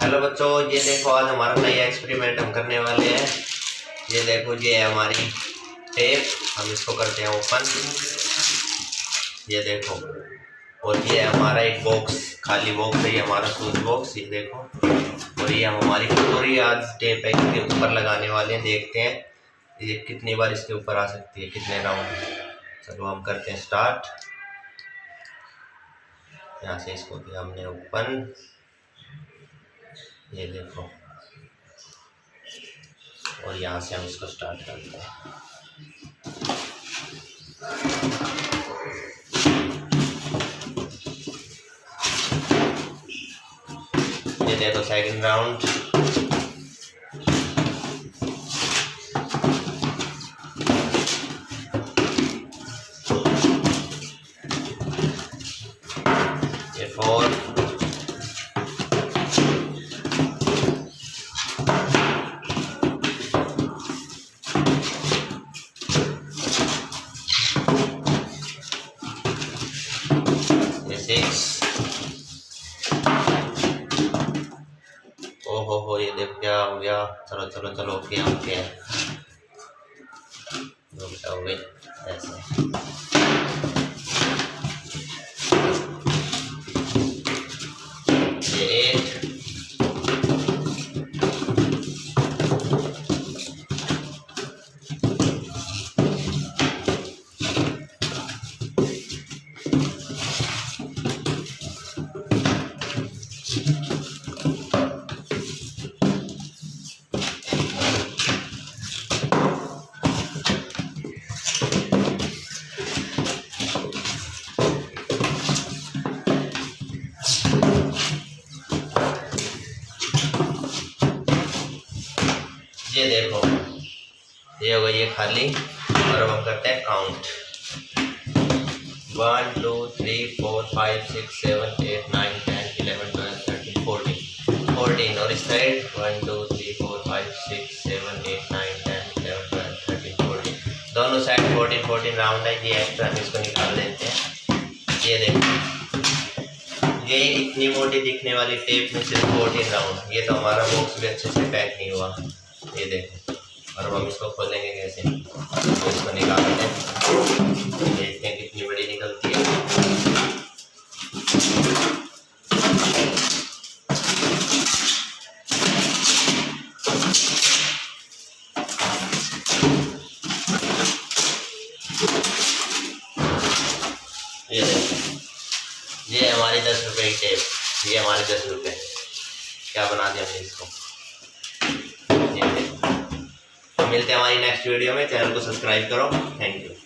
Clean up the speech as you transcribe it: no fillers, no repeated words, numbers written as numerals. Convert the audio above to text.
Hello बच्चों, ये देखो आज हमारा नया एक्सपेरिमेंट हम करने वाले हैं। ये देखो, ये है हमारी टेप। हम इसको करते हैं ओपन। ये देखो, और ये है हमारा एक बॉक्स, खाली बॉक्स है ये हमारा स्विच बॉक्स। ये देखो, और ये हम हमारी पूरी आज टेप है इसके ऊपर लगाने वाले हैं। देखते हैं ये कितनी बार इसके ऊपर आ सकती है, कितने राउंड। चलो हम करते हैं स्टार्ट। यहाँ से इसको किया हमने ओपन। ये देखो, और यहाँ से हम इसको स्टार्ट करते हैं। ये देखो सेकंड राउंड। ये फोर्थ। ओहो, ये देख क्या हो गया। चलो चलो चलो, ओके ओके हो गई ऐसे। ये 8। ये देखो, ये हो गई ये खाली। और अब हम करते हैं काउंट। 1 2 3 4 5 6 7 8 9 10 11 12 13 14। और इस साइड 1 2 3 4 5 6 7 8 9 10 11 12 13 14। दोनों साइड 14 राउंड है। ये एक्स्ट्रा हम इसको निकाल देते हैं। ये देखो, ये इतनी मोटी दिखने वाली टेप में सिर्फ 14 राउंड। ये तो हमारा बॉक्स भी अच्छे से पैक नहीं हुआ। ये देखो, और हम इसको खोलेंगे कैसे, तो इसको निकालते हैं। देखते हैं कितनी बड़ी निकलती है। ये देखो, ये हमारी 10 रुपए की टेप। ये हमारे 10 रुपए क्या बना दिया हमने इसको। मिलते हैं हमारी नेक्स्ट वीडियो में। चैनल को सब्सक्राइब करो। Thank you.